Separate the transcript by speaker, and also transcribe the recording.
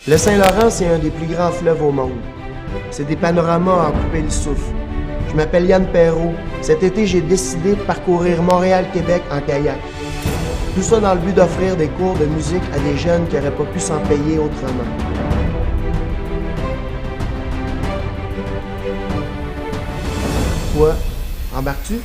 Speaker 1: Le Saint-Laurent, c'est un des plus grands fleuves au monde. C'est des panoramas à en couper le souffle. Je m'appelle Yann Perrault. Cet été, j'ai décidé de parcourir Montréal-Québec en kayak. Tout ça dans le but d'offrir des cours de musique à des jeunes qui n'auraient pas pu s'en payer autrement. Quoi? Embarques-tu?